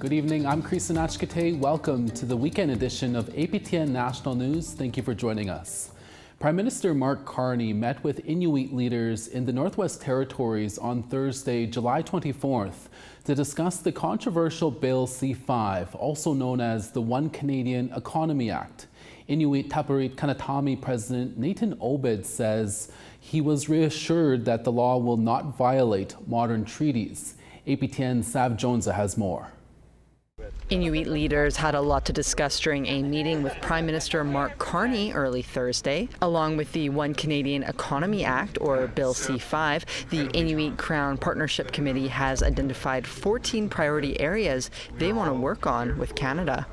Good evening, I'm Chris Nachkate. Welcome to the weekend edition of APTN National News. Thank you for joining us. Prime Minister Mark Carney met with Inuit leaders in the Northwest Territories on Thursday, July 24th, to discuss the controversial Bill C-5, also known as the One Canadian Economy Act. Inuit Tapiriit Kanatami President Nathan Obed says he was reassured that the law will not violate modern treaties. APTN Sav Jonza has more. Inuit leaders had a lot to discuss during a meeting with Prime Minister Mark Carney early Thursday. Along with the One Canadian Economy Act, or Bill C-5, the Inuit Crown Partnership Committee has identified 14 priority areas they want to work on with Canada.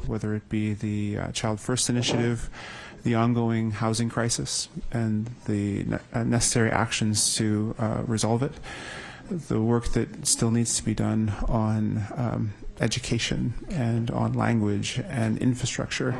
Whether it be the Child First Initiative, the ongoing housing crisis, and the necessary actions to resolve it, the work that still needs to be done on education and on language and infrastructure.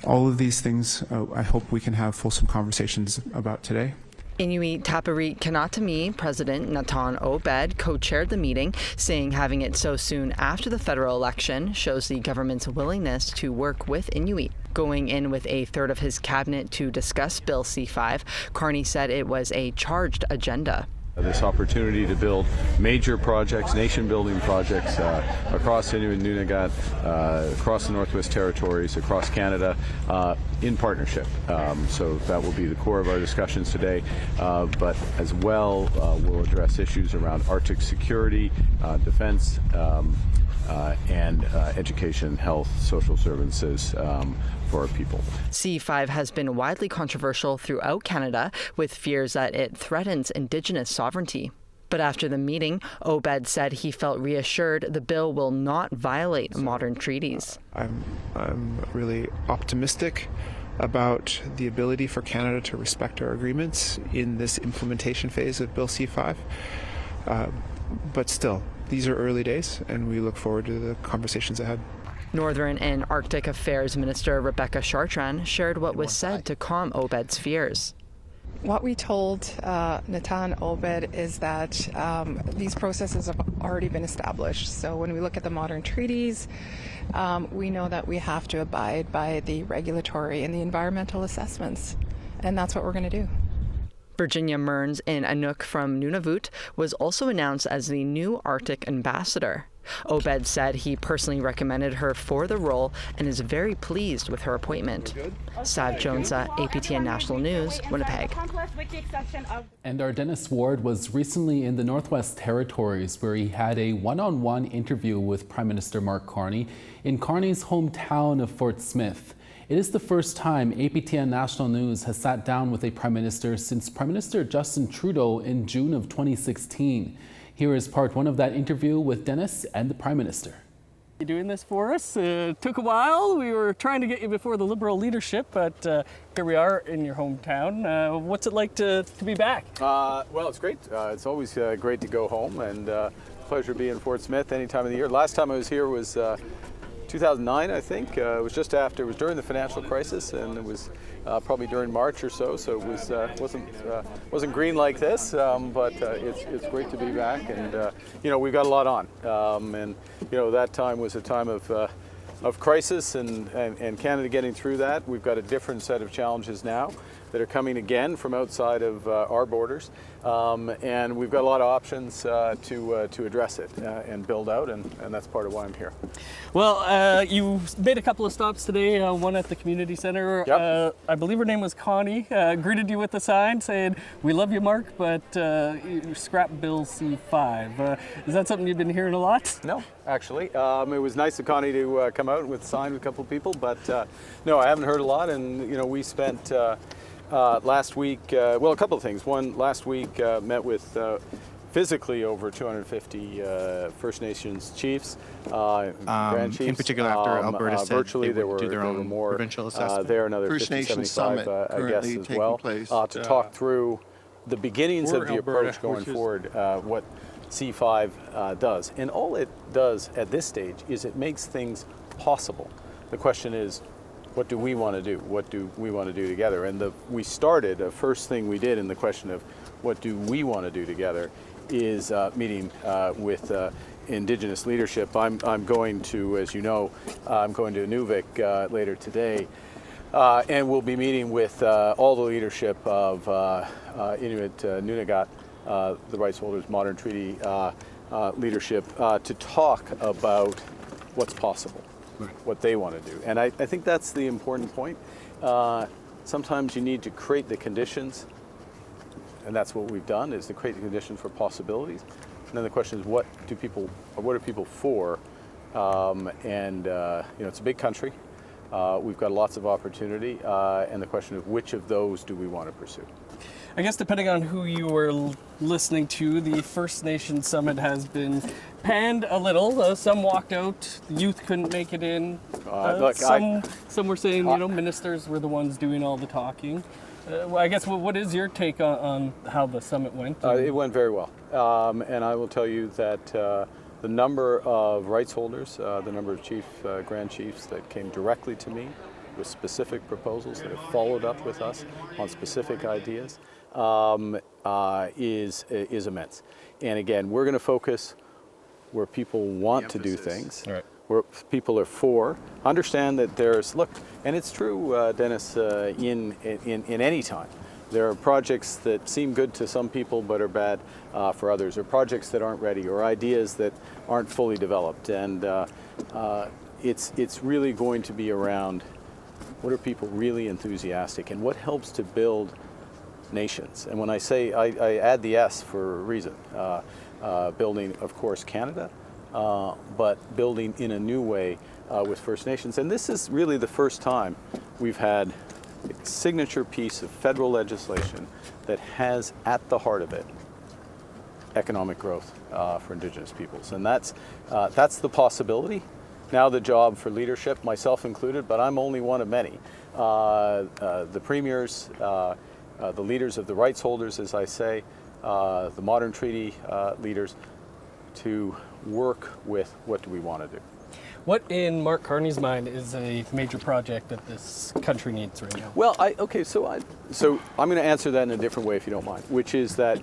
All of these things I hope we can have fulsome conversations about today. Inuit Tapiriit Kanatami President Nathan Obed co-chaired the meeting, saying having it so soon after the federal election shows the government's willingness to work with Inuit. Going in with a third of his cabinet to discuss Bill C-5, Carney said it was a charged agenda. This opportunity to build major projects, nation-building projects across Inuit Nunavut, across the Northwest Territories, across Canada, in partnership. So that will be the core of our discussions today, but as well we'll address issues around Arctic security, defense, and education, health, social services for our people. C-5 has been widely controversial throughout Canada, with fears that it threatens Indigenous sovereignty. But after the meeting, Obed said he felt reassured the bill will not violate modern treaties. I'm really optimistic about the ability for Canada to respect our agreements in this implementation phase of Bill C-5. But still, these are early days, and we look forward to the conversations ahead. Northern and Arctic Affairs Minister Rebecca Chartrand shared what was said to calm Obed's fears. What we told Nathan Obed is that these processes have already been established. So when we look at the modern treaties, we know that we have to abide by the regulatory and the environmental assessments, and that's what we're going to do. Virginia Mearns, an Inuk from Nunavut, was also announced as the new Arctic ambassador. Obed said he personally recommended her for the role and is very pleased with her appointment. Sav Jonza, APTN National News, Winnipeg. And our Dennis Ward was recently in the Northwest Territories, where he had a one-on-one interview with Prime Minister Mark Carney in Carney's hometown of Fort Smith. It is the first time APTN National News has sat down with a Prime Minister since Prime Minister Justin Trudeau in June of 2016. Here is part one of that interview with Dennis and the Prime Minister. You're doing this for us. It took a while. We were trying to get you before the Liberal leadership, but here we are in your hometown. What's it like to be back? Well, it's great. It's always great to go home, and pleasure being in Fort Smith any time of the year. Last time I was here was 2009, I think. It was just after. It was during the financial crisis, and it was probably during March or so. So it wasn't green like this, but it's great to be back. And we've got a lot on, and that time was a time of crisis and Canada getting through that. We've got a different set of challenges now that are coming again from outside of our borders, and we've got a lot of options to address it and build out, and that's part of why I'm here. Well, you made a couple of stops today, one at the community center. Yep. I believe her name was Connie, greeted you with a sign saying, "We love you, Mark, but you scrap Bill C-5." Is that something you've been hearing a lot? No, actually. It was nice of Connie to come out with a sign with a couple of people, but no, I haven't heard a lot, and we spent last week, a couple of things. One, last week met with physically over 250 First Nations chiefs, Grand Chiefs. In particular, after Alberta said virtually they would do their own more provincial assessment. there, another First 50, Nations 75, Summit I guess, as well, to talk through the beginnings of the Alberta, approach going forward, what C-5 does. And all it does at this stage is it makes things possible. The question is, what do we want to do? What do we want to do together? And we started, the first thing we did in the question of what do we want to do together is meeting with Indigenous leadership. I'm going to, as you know, I'm going to Inuvik later today, and we'll be meeting with all the leadership of Inuit Nunagat, the rights holders, modern treaty leadership, to talk about what's possible, what they want to do. And I think that's the important point. Sometimes you need to create the conditions, and that's what we've done, is to create the conditions for possibilities. And then the question is, what are people for? It's a big country. We've got lots of opportunity, and the question of which of those do we want to pursue? I guess depending on who you were listening to, the First Nation Summit has been panned a little. Some walked out. The youth couldn't make it in. Some were saying, ministers were the ones doing all the talking. I guess what is your take on how the summit went? It went very well, and I will tell you that the number of rights holders, the number of grand chiefs that came directly to me with specific proposals that have followed up with us on specific ideas is immense. And again, we're going to focus where people want to do things, right, where people are for. Understand that and it's true, Dennis, in any time. There are projects that seem good to some people but are bad for others, or projects that aren't ready, or ideas that aren't fully developed. And it's really going to be around what are people really enthusiastic, and what helps to build nations. And when I say, I add the S for a reason. Building, of course, Canada, but building in a new way with First Nations. And this is really the first time we've had a signature piece of federal legislation that has at the heart of it economic growth for Indigenous peoples. And that's the possibility. Now the job for leadership, myself included, but I'm only one of many. The premiers, the leaders of the rights holders, as I say, the modern treaty leaders, to work with what do we want to do. What, in Mark Carney's mind, is a major project that this country needs right now? Well, so I'm going to answer that in a different way, if you don't mind, which is that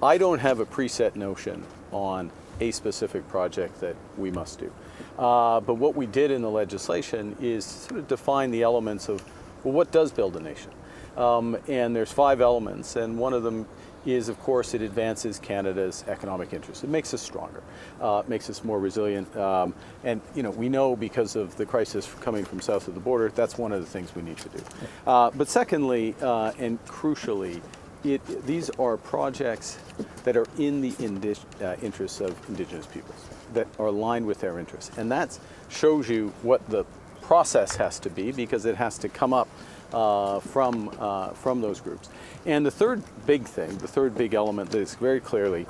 I don't have a preset notion on a specific project that we must do. But what we did in the legislation is sort of define the elements of, well, what does build a nation? And there's 5 elements, and one of them is, of course, it advances Canada's economic interests. It makes us stronger, makes us more resilient. And we know, because of the crisis coming from south of the border, that's one of the things we need to do. But secondly, and crucially, these are projects that are in the interests of Indigenous peoples, that are aligned with their interests. And that shows you what the process has to be, because it has to come up from those groups. And the third big thing, the third big element that is very clearly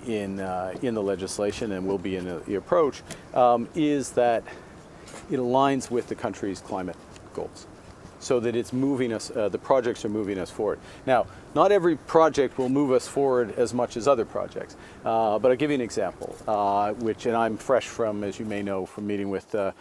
in the legislation and will be in the approach, is that it aligns with the country's climate goals, so that it's moving us, the projects are moving us forward. Now, not every project will move us forward as much as other projects, but I'll give you an example, and I'm fresh from, as you may know, from meeting with the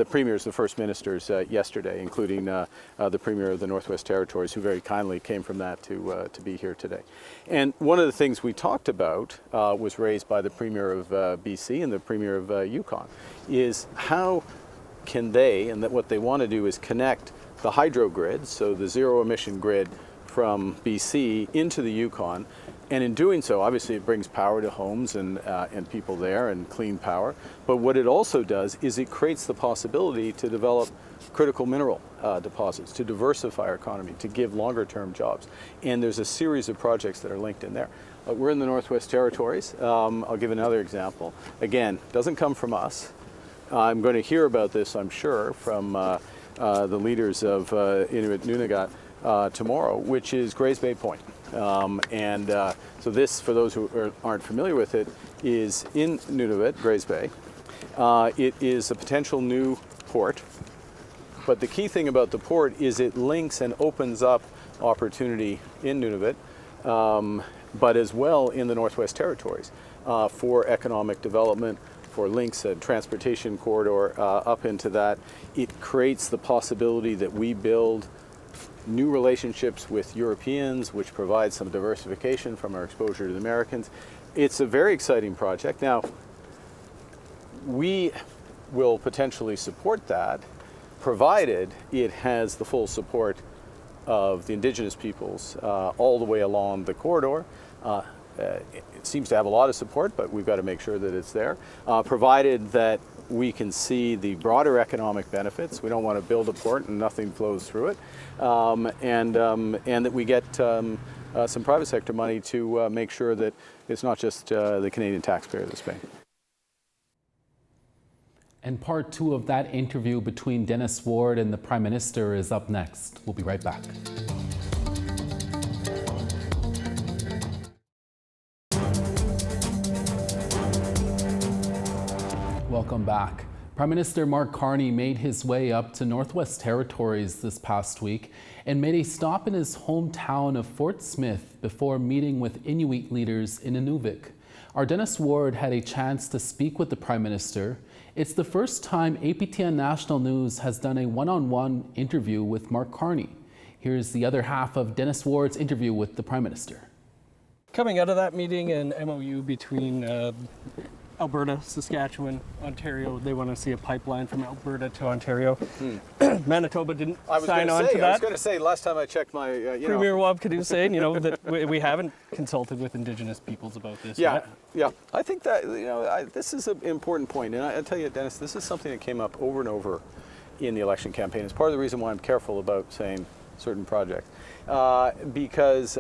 premiers, the first ministers yesterday, including the premier of the Northwest Territories, who very kindly came from that to be here today. And one of the things we talked about was raised by the premier of BC and the premier of Yukon, is how can they, and that what they want to do is connect the hydro grid, so the zero emission grid from BC into the Yukon. And in doing so, obviously it brings power to homes and people there, and clean power. But what it also does is it creates the possibility to develop critical mineral deposits, to diversify our economy, to give longer term jobs. And there's a series of projects that are linked in there. We're in the Northwest Territories. I'll give another example. Again, doesn't come from us. I'm going to hear about this, I'm sure, from the leaders of Inuit Nunagat tomorrow, which is Grays Bay Point. So this, for those who aren't familiar with it, is in Nunavut, Grays Bay. It is a potential new port, but the key thing about the port is it links and opens up opportunity in Nunavut, but as well in the Northwest Territories for economic development, for links, a transportation corridor up into that. It creates the possibility that we build new relationships with Europeans, which provides some diversification from our exposure to the Americans. it's a very exciting project. Now, we will potentially support that, provided it has the full support of the Indigenous peoples all the way along the corridor. It seems to have a lot of support, but we've got to make sure that it's there, provided that we can see the broader economic benefits. We don't want to build a port and nothing flows through it, and that we get some private sector money to make sure that it's not just the Canadian taxpayer that's paying. And part 2 of that interview between Dennis Ward and the Prime Minister is up next. We'll be right back. Welcome back. Prime Minister Mark Carney made his way up to Northwest Territories this past week and made a stop in his hometown of Fort Smith before meeting with Inuit leaders in Inuvik. Our Dennis Ward had a chance to speak with the Prime Minister. It's the first time APTN National News has done a one-on-one interview with Mark Carney. Here's the other half of Dennis Ward's interview with the Prime Minister. Coming out of that meeting, an MOU between Alberta, Saskatchewan, Ontario. They want to see a pipeline from Alberta to Ontario. Manitoba didn't sign on to that. I was going to say, last time I checked my, Premier Wabkadu saying, that we haven't consulted with Indigenous peoples about this yet. Yeah. I think that, this is an important point. And I tell you, Dennis, this is something that came up over and over in the election campaign. It's part of the reason why I'm careful about saying certain projects. Because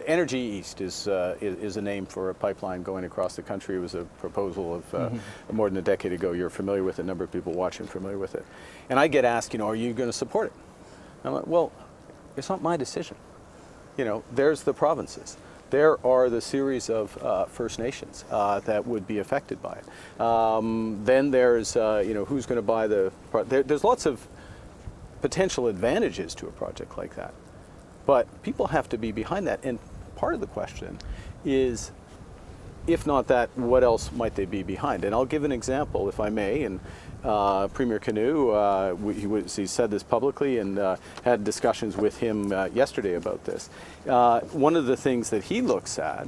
Energy East is a name for a pipeline going across the country. It was a proposal of more than a decade ago. You're familiar with it. A number of people watching familiar with it. And I get asked, are you going to support it? And I'm like, well, it's not my decision. There's the provinces. There are the series of First Nations that would be affected by it. Then there's, who's going to buy there's lots of potential advantages to a project like that. But people have to be behind that. And part of the question is, if not that, what else might they be behind? And I'll give an example, if I may. And Premier Canoe, he said this publicly and had discussions with him yesterday about this. One of the things that he looks at,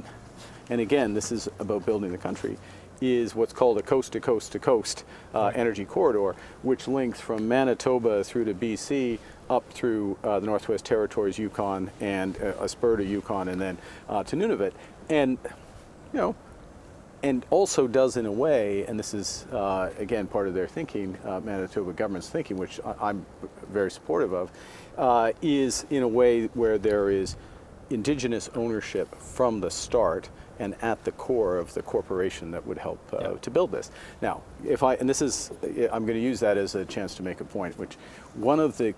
and again, this is about building the country, is what's called a coast-to-coast-to-coast energy corridor, which links from Manitoba through to BC, up through the Northwest Territories, Yukon, and a spur to Yukon, and then to Inuvik. And, and also does in a way, and this is, again, part of their thinking, Manitoba government's thinking, which I'm very supportive of, is in a way where there is Indigenous ownership from the start and at the core of the corporation that would help to build this. Now, I'm going to use that as a chance to make a point, which one of the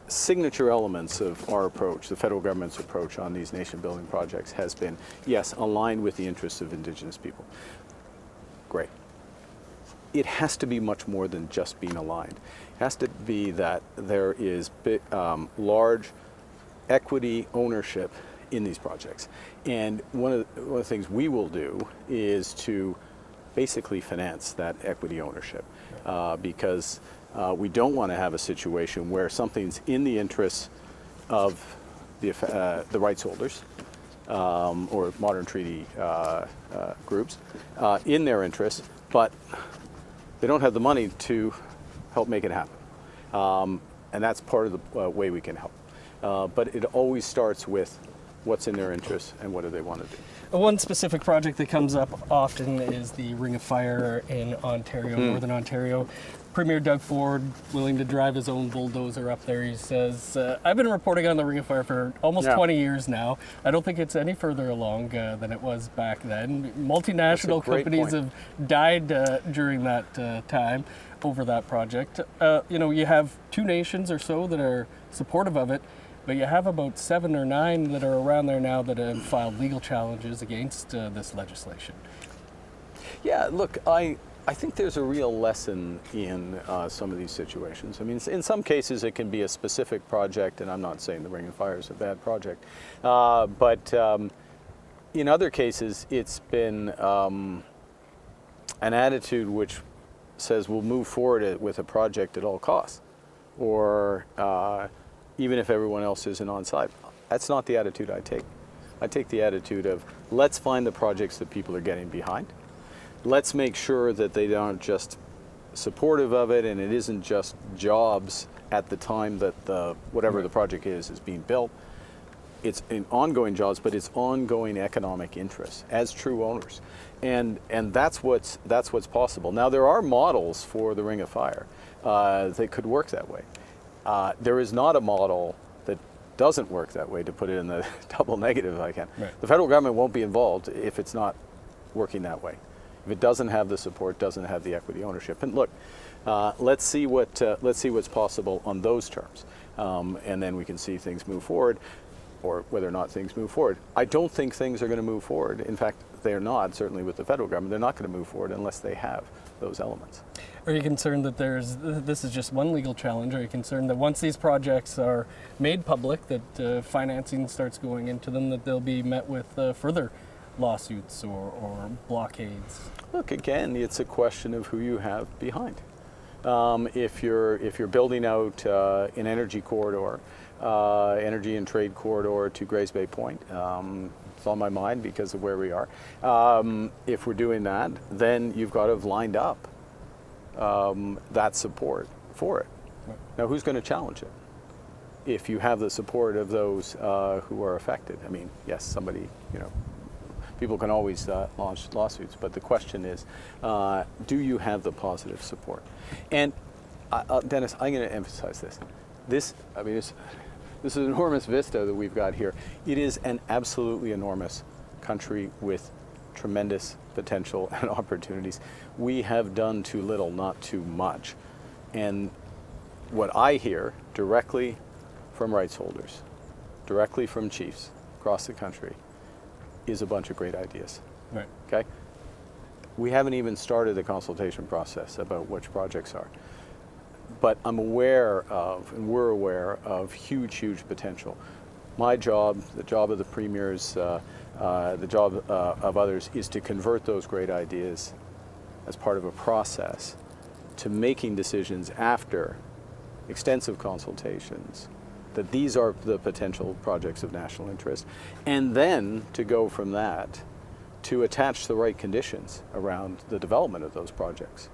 signature elements of our approach, the federal government's approach on these nation building projects, has been, yes, aligned with the interests of Indigenous people. Great. It has to be much more than just being aligned. It has to be that there is large equity ownership in these projects. And one of the things we will do is to basically finance that equity ownership because we don't want to have a situation where something's in the interests of the rights holders or modern treaty groups in their interests, but they don't have the money to help make it happen. And that's part of the way we can help. But it always starts with what's in their interests and what do they want to do. One specific project that comes up often is the Ring of Fire in Ontario, Northern Ontario. Premier Doug Ford willing to drive his own bulldozer up there. He says, I've been reporting on the Ring of Fire for almost 20 years now. I don't think it's any further along than it was back then. Multinational companies have died during that time over that project. You have 2 nations or so that are supportive of it, but you have about 7 or 9 that are around there now that have filed legal challenges against this legislation. Yeah, look, I think there's a real lesson in some of these situations. I mean, in some cases it can be a specific project, and I'm not saying the Ring of Fire is a bad project, but in other cases it's been an attitude which says we'll move forward with a project at all costs, or even if everyone else isn't on side. That's not the attitude I take. I take the attitude of let's find the projects that people are getting behind. Let's make sure that they aren't just supportive of it and it isn't just jobs at the time that whatever the project is being built. It's in ongoing jobs, but it's ongoing economic interests as true owners, and that's what's possible. Now there are models for the Ring of Fire that could work that way. There is not a model that doesn't work that way, to put it in the double negative if I can. Right. The federal government won't be involved if it's not working that way. If it doesn't have the support, doesn't have the equity ownership. And look, let's see what's possible on those terms, and then we can see things move forward, or whether or not things move forward. I don't think things are going to move forward. In fact, they're not, certainly with the federal government, they're not going to move forward unless they have those elements. Are you concerned that this is just one legal challenge? Are you concerned that once these projects are made public, that financing starts going into them, that they'll be met with further lawsuits or blockades? Look, again, it's a question of who you have behind. If you're building out an energy corridor, energy and trade corridor to Grays Bay Point, it's on my mind because of where we are. If we're doing that, then you've got to have lined up that support for it. Right. Now, who's going to challenge it? If you have the support of those who are affected. I mean, yes, somebody, people can always launch lawsuits, but the question is, do you have the positive support? And Dennis, I'm going to emphasize this. This is an enormous vista that we've got here. It is an absolutely enormous country with tremendous potential and opportunities. We have done too little, not too much. And what I hear directly from rights holders, directly from chiefs across the country, is a bunch of great ideas. Right. Okay? We haven't even started the consultation process about which projects are. But I'm aware of, and we're aware of, huge, huge potential. My job, the job of the premiers, the job of others, is to convert those great ideas as part of a process to making decisions after extensive consultations that these are the potential projects of national interest, and then to go from that to attach the right conditions around the development of those projects,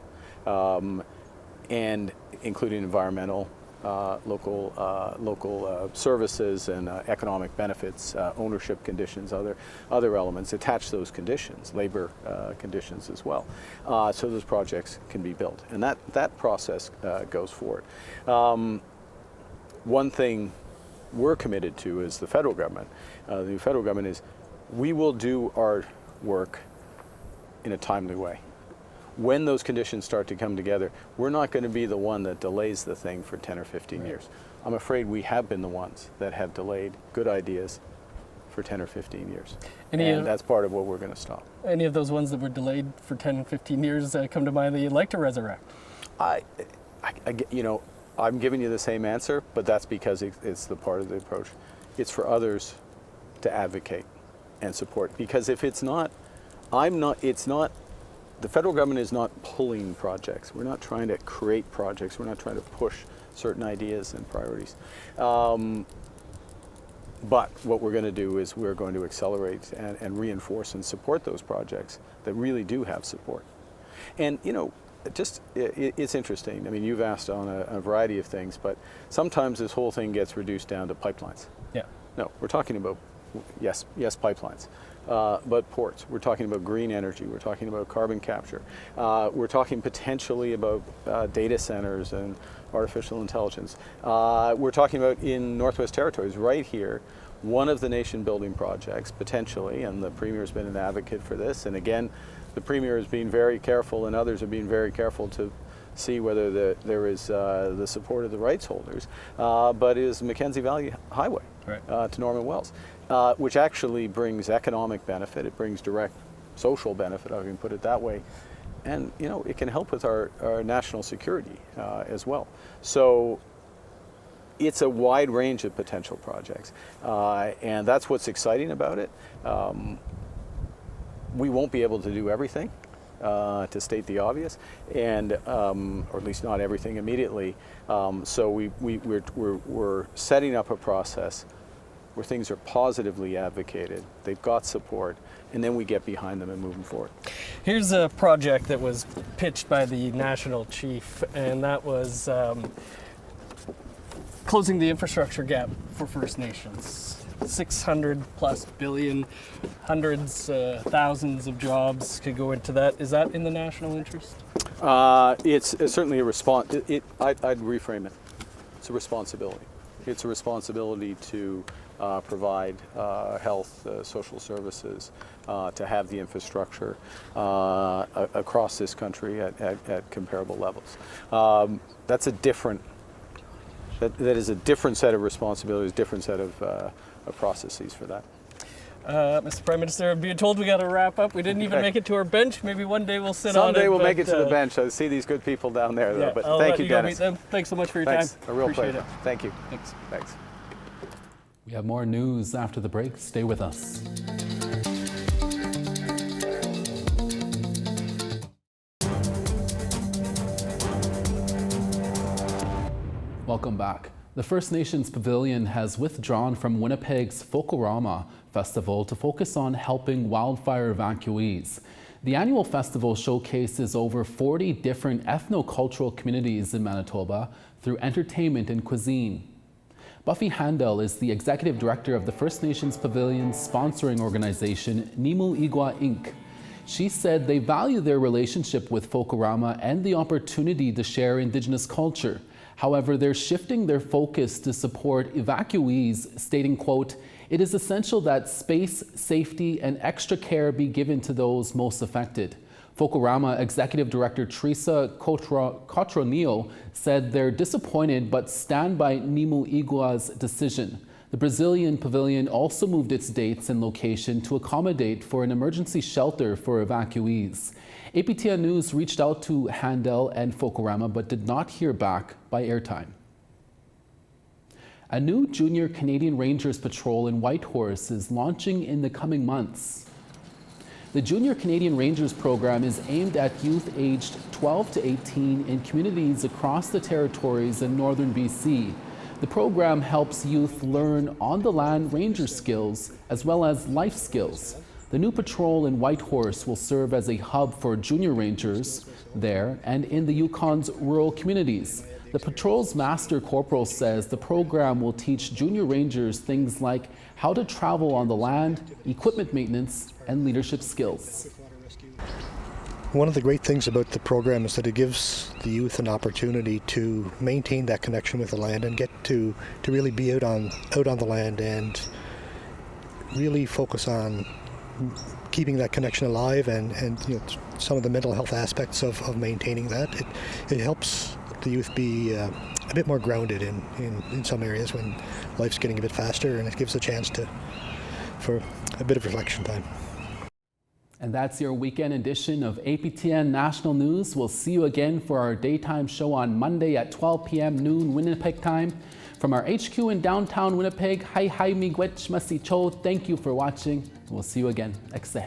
and including environmental, local services and economic benefits, ownership conditions, other elements. Attach those conditions, labor conditions as well, so those projects can be built, and that process goes forward. One thing we're committed to as the federal government, the new federal government, is we will do our work in a timely way. When those conditions start to come together, we're not going to be the one that delays the thing for 10 or 15 years. I'm afraid we have been the ones that have delayed good ideas for 10 or 15 years. And that's part of what we're going to stop. Any of those ones that were delayed for 10 and 15 years come to mind that you'd like to resurrect? I'm giving you the same answer, but that's because it's the part of the approach. It's for others to advocate and support. Because if it's not, the federal government is not pulling projects. We're not trying to create projects. We're not trying to push certain ideas and priorities. But what we're going to do is we're going to accelerate and reinforce and support those projects that really do have support. And, it's interesting. I mean, you've asked on a variety of things, but sometimes this whole thing gets reduced down to pipelines. Yeah. No, we're talking about, yes, pipelines, but ports. We're talking about green energy. We're talking about carbon capture. We're talking potentially about data centers and artificial intelligence. We're talking about, in Northwest Territories, right here, one of the nation-building projects, potentially, and the Premier's been an advocate for this, and again, the Premier is being very careful, and others are being very careful to see whether there is the support of the rights holders, but is Mackenzie Valley Highway to Norman Wells, which actually brings economic benefit. It brings direct social benefit, I can put it that way, and it can help with our national security as well. So it's a wide range of potential projects, and that's what's exciting about it. We won't be able to do everything, to state the obvious, and or at least not everything immediately. So we're setting up a process where things are positively advocated, they've got support, and then we get behind them and move them forward. Here's a project that was pitched by the national chief, and that was closing the infrastructure gap for First Nations. 600 plus billion, hundreds, thousands of jobs could go into that. Is that in the national interest? It's certainly a response. I'd reframe it. It's a responsibility. It's a responsibility to provide health, social services, to have the infrastructure across this country at comparable levels. That's a different. That is a different set of responsibilities, different set of processes for that. Mr. Prime Minister, I'm being told we got to wrap up. We didn't even make it to our bench. Maybe one day we'll sit on it. Someday we'll make it to the bench. I see these good people down there, though. Yeah, but I'll thank let you, you go Dennis. meet them. Thanks so much for your Thanks. time. A real Appreciate pleasure. it. Thank you. Thanks. Thanks. We have more news after the break. Stay with us. Welcome back. The First Nations Pavilion has withdrawn from Winnipeg's Folklorama Festival to focus on helping wildfire evacuees. The annual festival showcases over 40 different ethno-cultural communities in Manitoba through entertainment and cuisine. Buffy Handel is the executive director of the First Nations Pavilion's sponsoring organization, Nimu Igwa Inc. She said they value their relationship with Folklorama and the opportunity to share Indigenous culture. However, they're shifting their focus to support evacuees, stating, quote, "It is essential that space, safety, and extra care be given to those most affected." Folklorama Executive Director Teresa Cotroneo said they're disappointed but stand by Nimu Igwa's decision. The Brazilian pavilion also moved its dates and location to accommodate for an emergency shelter for evacuees. APTN News reached out to Handel and Folklorama but did not hear back by airtime. A new Junior Canadian Rangers patrol in Whitehorse is launching in the coming months. The Junior Canadian Rangers program is aimed at youth aged 12 to 18 in communities across the territories in northern BC. The program helps youth learn on-the-land ranger skills as well as life skills. The new patrol in Whitehorse will serve as a hub for junior rangers there and in the Yukon's rural communities. The patrol's master corporal says the program will teach junior rangers things like how to travel on the land, equipment maintenance, and leadership skills. One of the great things about the program is that it gives the youth an opportunity to maintain that connection with the land and get to really be out on the land and really focus on keeping that connection alive and you know, some of the mental health aspects of maintaining that. It helps the youth be a bit more grounded in some areas when life's getting a bit faster, and it gives a chance for a bit of reflection time. And that's your weekend edition of APTN National News. We'll see you again for our daytime show on Monday at 12 p.m. noon Winnipeg time. From our HQ in downtown Winnipeg, hi miigwech masicho. Thank you for watching. We'll see you again. Ekse.